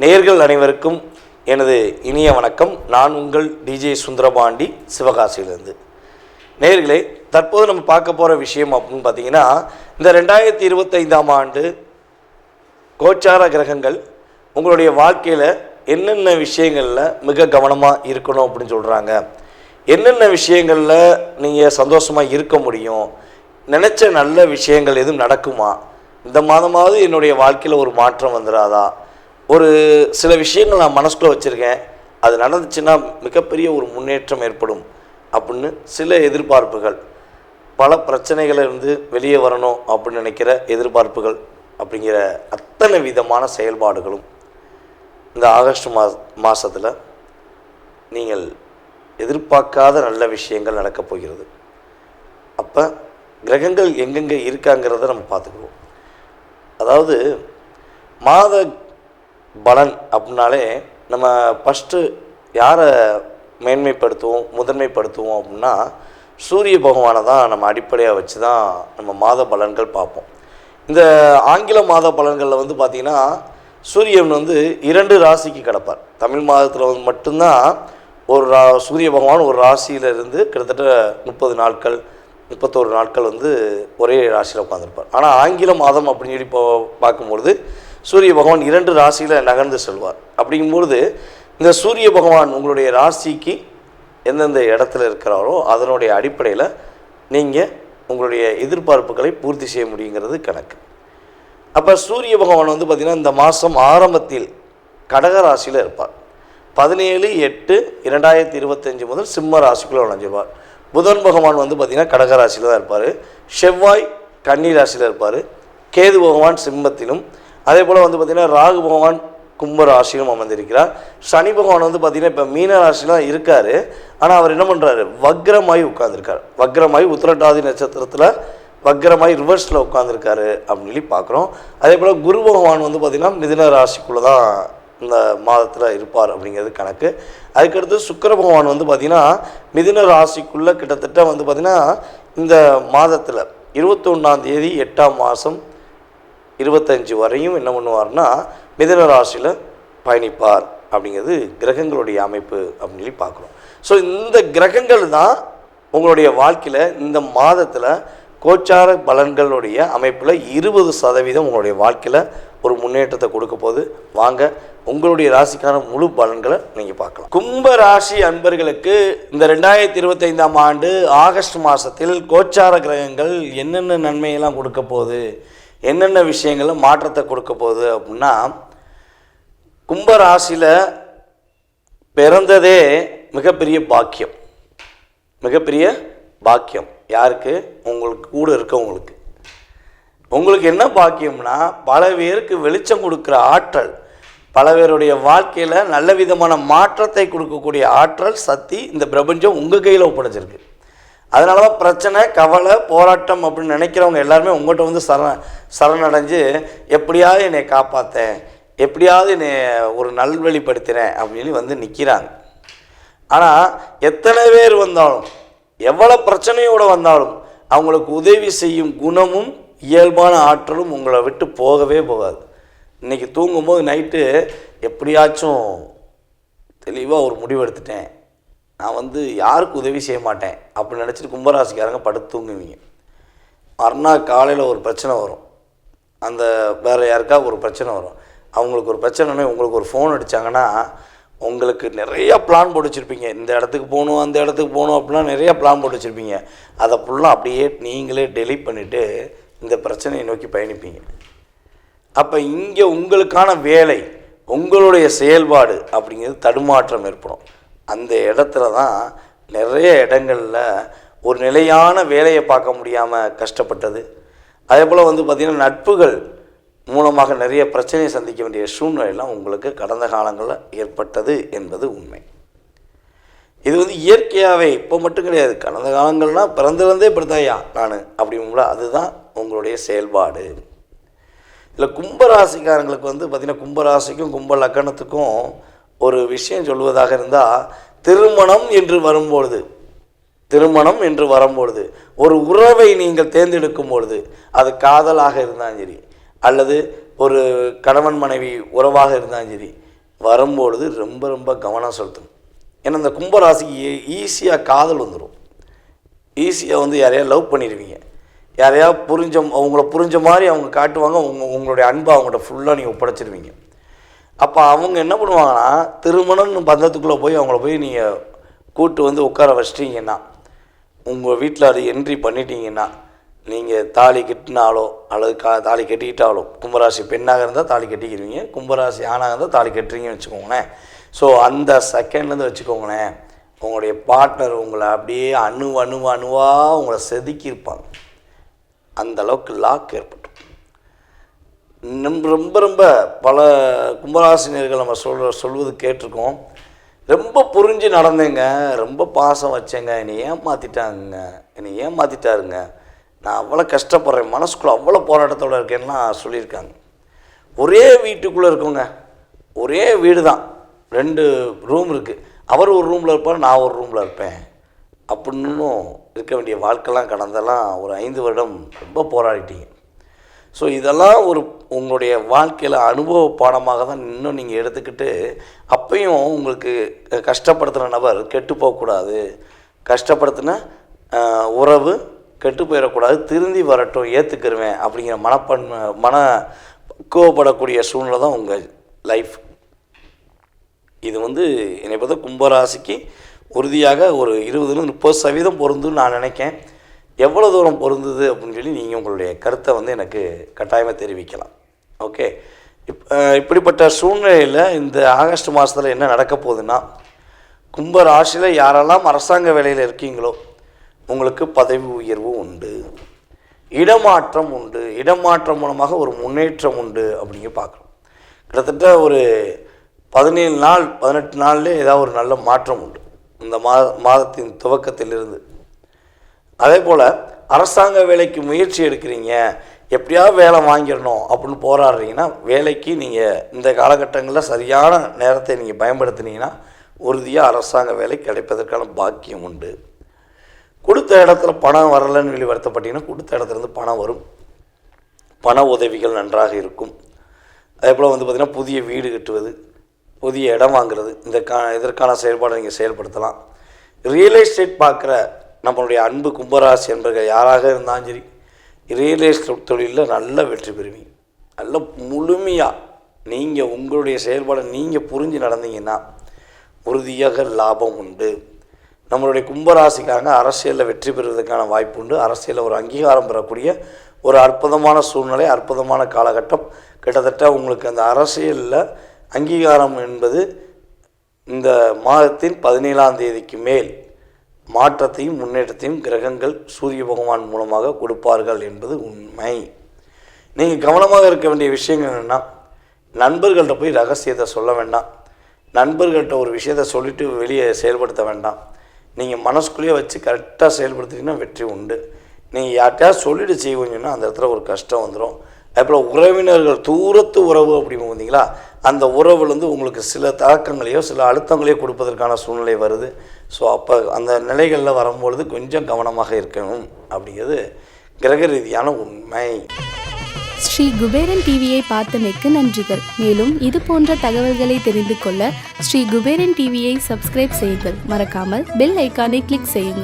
நேயர்கள் அனைவருக்கும் எனது இனிய வணக்கம். நான் உங்கள் டிஜே சுந்தரபாண்டி, சிவகாசியிலிருந்து. நேயர்களே, தற்போது நம்ம பார்க்க போகிற விஷயம் அப்படின்னு பார்த்தீங்கன்னா, இந்த 2025ஆம் ஆண்டு கோச்சார கிரகங்கள் உங்களுடைய வாழ்க்கையில் என்னென்ன விஷயங்களில் மிக கவனமாக இருக்கணும் அப்படின்னு சொல்கிறாங்க, என்னென்ன விஷயங்களில் நீங்கள் சந்தோஷமாக இருக்க முடியும், நினச்ச நல்ல விஷயங்கள் எதுவும் நடக்குமா, இந்த மாதமாவது என்னுடைய வாழ்க்கையில் ஒரு மாற்றம் வந்துடாதா, ஒரு சில விஷயங்கள் நான் மனசுக்குள்ளே வச்சுருக்கேன், அது நடந்துச்சுன்னா மிகப்பெரிய ஒரு முன்னேற்றம் ஏற்படும் அப்படின்னு சில எதிர்பார்ப்புகள், பல பிரச்சனைகளிலிருந்து வெளியே வரணும் அப்படின்னு நினைக்கிற எதிர்பார்ப்புகள் அப்படிங்கிற அத்தனை விதமான செயல்பாடுகளும் இந்த ஆகஸ்ட் மாதத்தில் நீங்கள் எதிர்பார்க்காத நல்ல விஷயங்கள் நடக்கப் போகிறது. அப்போ கிரகங்கள் எங்கெங்கே இருக்காங்கிறத நம்ம பார்த்துக்குவோம். அதாவது மாத பலன் அப்படின்னாலே நம்ம ஃபஸ்ட்டு யாரை மேன்மைப்படுத்துவோம், முதன்மைப்படுத்துவோம் அப்படின்னா சூரிய பகவானை தான் நம்ம அடிப்படையாக வச்சு தான் நம்ம மாத பலன்கள் பார்ப்போம். இந்த ஆங்கில மாத பலன்களில் வந்து பார்த்திங்கன்னா சூரியன் வந்து 2 ராசிக்கு கிடப்பார். தமிழ் மாதத்தில் வந்து மட்டும்தான் ஒரு சூரிய பகவான் ஒரு ராசியிலிருந்து கிட்டத்தட்ட 30 நாட்கள் 31 நாட்கள் வந்து ஒரே ராசியில் உட்காந்துருப்பார். ஆனால் ஆங்கில மாதம் அப்படின்னு சொல்லி பார்க்கும்பொழுது சூரிய பகவான் 2 ராசியில் நகர்ந்து செல்வார். அப்படிங்கும்பொழுது இந்த சூரிய பகவான் உங்களுடைய ராசிக்கு எந்தெந்த இடத்துல இருக்கிறாரோ அதனுடைய அடிப்படையில் நீங்கள் உங்களுடைய எதிர்பார்ப்புகளை பூர்த்தி செய்ய முடியுங்கிறது கணக்கு. அப்போ சூரிய பகவான் வந்து பார்த்திங்கன்னா இந்த மாதம் ஆரம்பத்தில் கடக ராசியில் இருப்பார். 17/8/2025 முதல் சிம்ம ராசிக்குள்ளே நுழைஞ்சிருவார். புதன் பகவான் வந்து பார்த்திங்கன்னா கடக ராசியில் தான் இருப்பார். செவ்வாய் கன்னி ராசியில் இருப்பார். கேது பகவான் சிம்மத்திலும், அதே போல் வந்து பார்த்திங்கன்னா ராகு பகவான் கும்ப ராசியிலும் அமர்ந்திருக்கிறார். சனி பகவான் வந்து பார்த்திங்கன்னா இப்போ மீன ராசிலாம் இருக்கார். ஆனால் அவர் என்ன பண்ணுறாரு, வக்ரமாய் உட்காந்துருக்கார். வக்ரமாய் உத்திரட்டாதி நட்சத்திரத்தில் வக்ரமாய் ரிவர்ஸில் உட்காந்துருக்காரு அப்படின்னு சொல்லி பார்க்குறோம். அதே போல் குரு பகவான் வந்து பார்த்திங்கன்னா மிதுன ராசிக்குள்ளே தான் இந்த மாதத்தில் இருப்பார் அப்படிங்கிறது கணக்கு. அதுக்கடுத்து சுக்கிர பகவான் வந்து பார்த்திங்கன்னா மிதுன ராசிக்குள்ளே கிட்டத்தட்ட வந்து பார்த்திங்கன்னா இந்த மாதத்தில் 21ஆம் தேதி 8ஆம் மாதம் 25 வரையும் என்ன பண்ணுவார்னா மிதுன ராசியில் பயணிப்பார் அப்படிங்கிறது கிரகங்களுடைய அமைப்பு அப்படின்னு சொல்லி பார்க்குறோம். ஸோ இந்த கிரகங்கள் தான் உங்களுடைய வாழ்க்கையில் இந்த மாதத்தில் கோச்சார பலன்களுடைய அமைப்பில் 20% உங்களுடைய வாழ்க்கையில் ஒரு முன்னேற்றத்தை கொடுக்க போது. வாங்க உங்களுடைய ராசிக்கான முழு பலன்களை நீங்கள் பார்க்கலாம். கும்ப ராசி அன்பர்களுக்கு இந்த 2025ஆம் ஆண்டு ஆகஸ்ட் மாதத்தில் கோச்சார கிரகங்கள் என்னென்ன நன்மையெல்லாம் கொடுக்க போகுது, என்னென்ன விஷயங்களில் மாற்றத்தை கொடுக்க போகுது அப்படின்னா, கும்பராசியில் பிறந்ததே மிகப்பெரிய பாக்கியம். மிகப்பெரிய பாக்கியம் யாருக்கு? உங்களுக்கு கூட இருக்கவங்களுக்கு. உங்களுக்கு என்ன பாக்கியம்னா, பல பேருக்கு வெளிச்சம் கொடுக்குற ஆற்றல், பல பேருடைய வாழ்க்கையில் நல்ல விதமான மாற்றத்தை கொடுக்கக்கூடிய ஆற்றல், சக்தி இந்த பிரபஞ்சம் உங்கள் கையில் ஒப்படைச்சிருக்கு. அதனால தான் பிரச்சனை, கவலை, போராட்டம் அப்படின்னு நினைக்கிறவங்க எல்லாருமே உங்கள்கிட்ட வந்து சரணடைஞ்சு எப்படியாவது என்னை காப்பாற்றேன், எப்படியாவது என்னை ஒரு நல்வழிப்படுத்துகிறேன் அப்படின்னு வந்து நிற்கிறாங்க. ஆனால் எத்தனை பேர் வந்தாலும், எவ்வளோ பிரச்சனையோடு வந்தாலும் அவங்களுக்கு உதவி செய்யும் குணமும் இயல்பான ஆற்றலும் உங்களை விட்டு போகவே போகாது. இன்றைக்கி தூங்கும்போது நைட்டு எப்படியாச்சும் தெளிவாக ஒரு முடிவு எடுத்துட்டேன், நான் வந்து யாருக்கு உதவி செய்ய மாட்டேன் அப்படின்னு நினச்சிட்டு கும்பராசிக்காரங்க படுத்து தூங்குவீங்க. மறுநாள் காலையில் ஒரு பிரச்சனை வரும், அந்த வேறு யாருக்கா ஒரு பிரச்சனை வரும். அவங்களுக்கு ஒரு பிரச்சனைன்னு உங்களுக்கு ஒரு ஃபோன் அடித்தாங்கன்னா உங்களுக்கு நிறையா பிளான் போட்டு வச்சுருப்பீங்க. இந்த இடத்துக்கு போகணும், அந்த இடத்துக்கு போகணும் அப்படிலாம் நிறையா பிளான் போட்டு வச்சுருப்பீங்க. அதை ஃபுல்லாக அப்படியே நீங்களே டெலீட் பண்ணிவிட்டு இந்த பிரச்சனையை நோக்கி பயணிப்பீங்க. அப்போ இங்கே உங்களுக்கான வேலை, உங்களுடைய செயல்பாடு அப்படிங்கிறது தடுமாற்றம் ஏற்படும். அந்த இடத்துல தான் நிறைய இடங்களில் ஒரு நிலையான வேலையை பார்க்க முடியாமல் கஷ்டப்பட்டது. அதே போல் வந்து பார்த்திங்கன்னா நட்புகள் மூலமாக நிறைய பிரச்சனையை சந்திக்க வேண்டிய சூழ்நிலையெல்லாம் உங்களுக்கு கடந்த காலங்களில் ஏற்பட்டது என்பது உண்மை. இது வந்து இயற்கையாகவே இப்போ மட்டும் கிடையாது, கடந்த காலங்கள்னால் பிறந்திருந்தே இப்படித்தாயா நான் அப்படிங்களா, அதுதான் உங்களுடைய செயல்பாடு. இதில் கும்பராசிக்காரங்களுக்கு வந்து பார்த்திங்கன்னா கும்பராசிக்கும் கும்ப லக்கணத்துக்கும் ஒரு விஷயம் சொல்வதாக இருந்தால், திருமணம் என்று வரும்பொழுது திருமணம் என்று வரும்பொழுது ஒரு உறவை நீங்கள் தேர்ந்தெடுக்கும் பொழுது அது காதலாக இருந்தாலும் சரி அல்லது ஒரு கணவன் மனைவி உறவாக இருந்தாலும் சரி வரும்பொழுது ரொம்ப ரொம்ப கவனம் செலுத்தணும். ஏன்னா இந்த கும்பராசிக்கு ஈஸியாக காதல் வந்துடும். ஈஸியாக யாரையா லவ் பண்ணிடுவீங்க. யாரையா அவங்கள புரிஞ்ச மாதிரி அவங்க காட்டுவாங்க. உங்களுடைய அன்பை அவங்கள்ட்ட ஃபுல்லாக நீங்கள் ஒப்படைச்சிருவீங்க. அப்போ அவங்க என்ன பண்ணுவாங்கன்னா திருமணம்னு பந்தத்துக்குள்ளே போய் அவங்கள போய் நீங்கள் கூட்டு உட்கார வச்சிட்டிங்கன்னா உங்கள் வீட்டில் அது என்ட்ரி பண்ணிட்டீங்கன்னா நீங்கள் தாலி கட்டினாலோ அல்லது தாலி கட்டிக்கிட்டாலோ கும்பராசி பெண்ணாக இருந்தால் தாலி கட்டிக்கிடுவீங்க, கும்பராசி ஆணாக இருந்தால் தாலி கட்டுறீங்கன்னு வச்சுக்கோங்களேன். ஸோ அந்த செகண்ட்லேருந்து வச்சுக்கோங்களேன் உங்களுடைய பார்ட்னர் உங்களை அப்படியே அணுவாக உங்களை செதுக்கியிருப்பாங்க. அந்தளவுக்கு லாக் ஏற்பட்டு ரொம்ப ரொம்ப பல கும்பராசினியர்கள் நம்ம சொல்வது கேட்டிருக்கோம். ரொம்ப புரிஞ்சு நடந்தேங்க, ரொம்ப பாசம் வச்சேங்க, என்னை ஏமாற்றிட்டாருங்க, நான் அவ்வளோ கஷ்டப்படுறேன், மனசுக்குள்ளே அவ்வளோ போராட்டத்தோடு இருக்கேன்னா சொல்லியிருக்காங்க. ஒரே வீட்டுக்குள்ளே இருக்கோங்க, ஒரே வீடு தான், 2 ரூம் இருக்குது. அவர் ஒரு ரூமில் இருப்பார், நான் ஒரு ரூமில் இருப்பேன் அப்படின்னு இருக்க வேண்டிய வாழ்க்கைலாம் கடந்தெல்லாம் ஒரு 5 வருடம் ரொம்ப போராடிட்டீங்க. ஸோ இதெல்லாம் உங்களுடைய வாழ்க்கையில் அனுபவ பாடமாக தான் இன்னும் நீங்கள் எடுத்துக்கிட்டு அப்பையும் உங்களுக்கு கஷ்டப்படுத்துகிற நபர் கெட்டு போகக்கூடாது, கஷ்டப்படுத்தின உறவு கெட்டு போயிடக்கூடாது, திருந்தி வரட்டும், ஏற்றுக்கிருவேன் அப்படிங்கிற மன பக்குவப்படக்கூடிய சூழ்நிலை தான் உங்கள் லைஃப். இது என்னை பார்த்தா கும்பராசிக்கு உறுதியாக ஒரு 20-30% பொருந்துன்னு நான் நினைக்கேன். எவ்வளோ தூரம் பொருந்தது அப்படின்னு சொல்லி நீங்கள் உங்களுடைய கருத்தை எனக்கு கட்டாயமாக தெரிவிக்கலாம். ஓகே, இப்படிப்பட்ட சூழ்நிலையில் இந்த ஆகஸ்ட் மாதத்தில் என்ன நடக்க போகுதுன்னா, கும்ப ராசியில் யாரெல்லாம் அரசாங்க வேலையில் இருக்கீங்களோ உங்களுக்கு பதவி உயர்வு உண்டு, இடமாற்றம் உண்டு, இடமாற்றம் மூலமாக ஒரு முன்னேற்றம் உண்டு அப்படிங்க பார்க்குறோம். கிட்டத்தட்ட ஒரு 17 நாள் 18 நாள்லேயே ஏதாவது ஒரு நல்ல மாற்றம் உண்டு இந்த மாதத்தின் துவக்கத்திலிருந்து. அதே போல் அரசாங்க வேலைக்கு முயற்சி எடுக்கிறீங்க, எப்படியாவது வேலை வாங்கிடணும் அப்படின்னு போராடுறீங்கன்னா வேலைக்கு நீங்கள் இந்த காலகட்டங்களில் சரியான நேரத்தை நீங்கள் பயன்படுத்தினீங்கன்னா உறுதியாக அரசாங்க வேலை கிடைப்பதற்கான பாக்கியம் உண்டு. கொடுத்த இடத்துல பணம் வரலைன்னு சொல்லி வருத்தப்பட்டீங்கன்னா கொடுத்த இடத்துலேருந்து பணம் வரும், பண உதவிகள் நன்றாக இருக்கும். அதே போல் பார்த்திங்கன்னா புதிய வீடு கட்டுவது, புதிய இடம் வாங்குறது, இதற்கான செயல்பாடை நீங்கள் செயல்படுத்தலாம். ரியல் எஸ்டேட் பார்க்குற நம்மளுடைய அன்பு கும்பராசி என்பர்கள் யாராக இருந்தாலும் சரி ரியல் எஸ்டேட் தொழிலில் நல்ல வெற்றி பெறுவீங்க. நல்ல முழுமையாக நீங்கள் உங்களுடைய செயல்பாடை நீங்கள் புரிஞ்சு நடந்தீங்கன்னா உறுதியாக லாபம் உண்டு. நம்மளுடைய கும்பராசிக்காரங்க அரசியலில் வெற்றி பெறுவதற்கான வாய்ப்பு உண்டு. அரசியலில் ஒரு அங்கீகாரம் பெறக்கூடிய ஒரு அற்புதமான சூழ்நிலை, அற்புதமான காலகட்டம். கிட்டத்தட்ட உங்களுக்கு அந்த அரசியலில் அங்கீகாரம் என்பது இந்த மாதத்தின் 17ஆம் தேதிக்கு மேல் மாற்றத்தையும் முன்னேற்றத்தையும் கிரகங்கள் சூரிய பகவான் மூலமாக கொடுப்பார்கள் என்பது உண்மை. நீங்கள் கவனமாக இருக்க வேண்டிய விஷயங்கள் என்னென்னா, நண்பர்கள்ட்ட போய் ரகசியத்தை சொல்ல வேண்டாம், நண்பர்கள்ட்ட ஒரு விஷயத்தை சொல்லிவிட்டு வெளியே செயல்படுத்த வேண்டாம். நீங்கள் மனசுக்குள்ளேயே வச்சு கரெக்டாக செயல்படுத்திங்கன்னா வெற்றி உண்டு. நீங்கள் யார்கிட்டயாவது சொல்லிட்டு செய்வீங்கன்னா அந்த இடத்துல ஒரு கஷ்டம் வந்துடும். அதுபோல் உறவினர்கள், தூரத்து உறவு அப்படின்னு பார்த்தீங்களா, அந்த உறவுலேருந்து உங்களுக்கு சில தாக்கங்களையோ சில அழுத்தங்களையோ கொடுப்பதற்கான சூழ்நிலை வருது. ஸோ அப்போ அந்த நிலைகளில் வரும்பொழுது கொஞ்சம் கவனமாக இருக்கணும் அப்படிங்கிறது கிரக ரீதியான உண்மை. ஸ்ரீ குபேரன் டிவியை பார்த்தமைக்கு நன்றிகள். மேலும் இது போன்ற தகவல்களை தெரிந்து கொள்ள ஸ்ரீ குபேரன் டிவியை சப்ஸ்கிரைப் செய்யுங்கள். மறக்காமல் பெல் ஐக்கானை கிளிக் செய்யுங்கள்.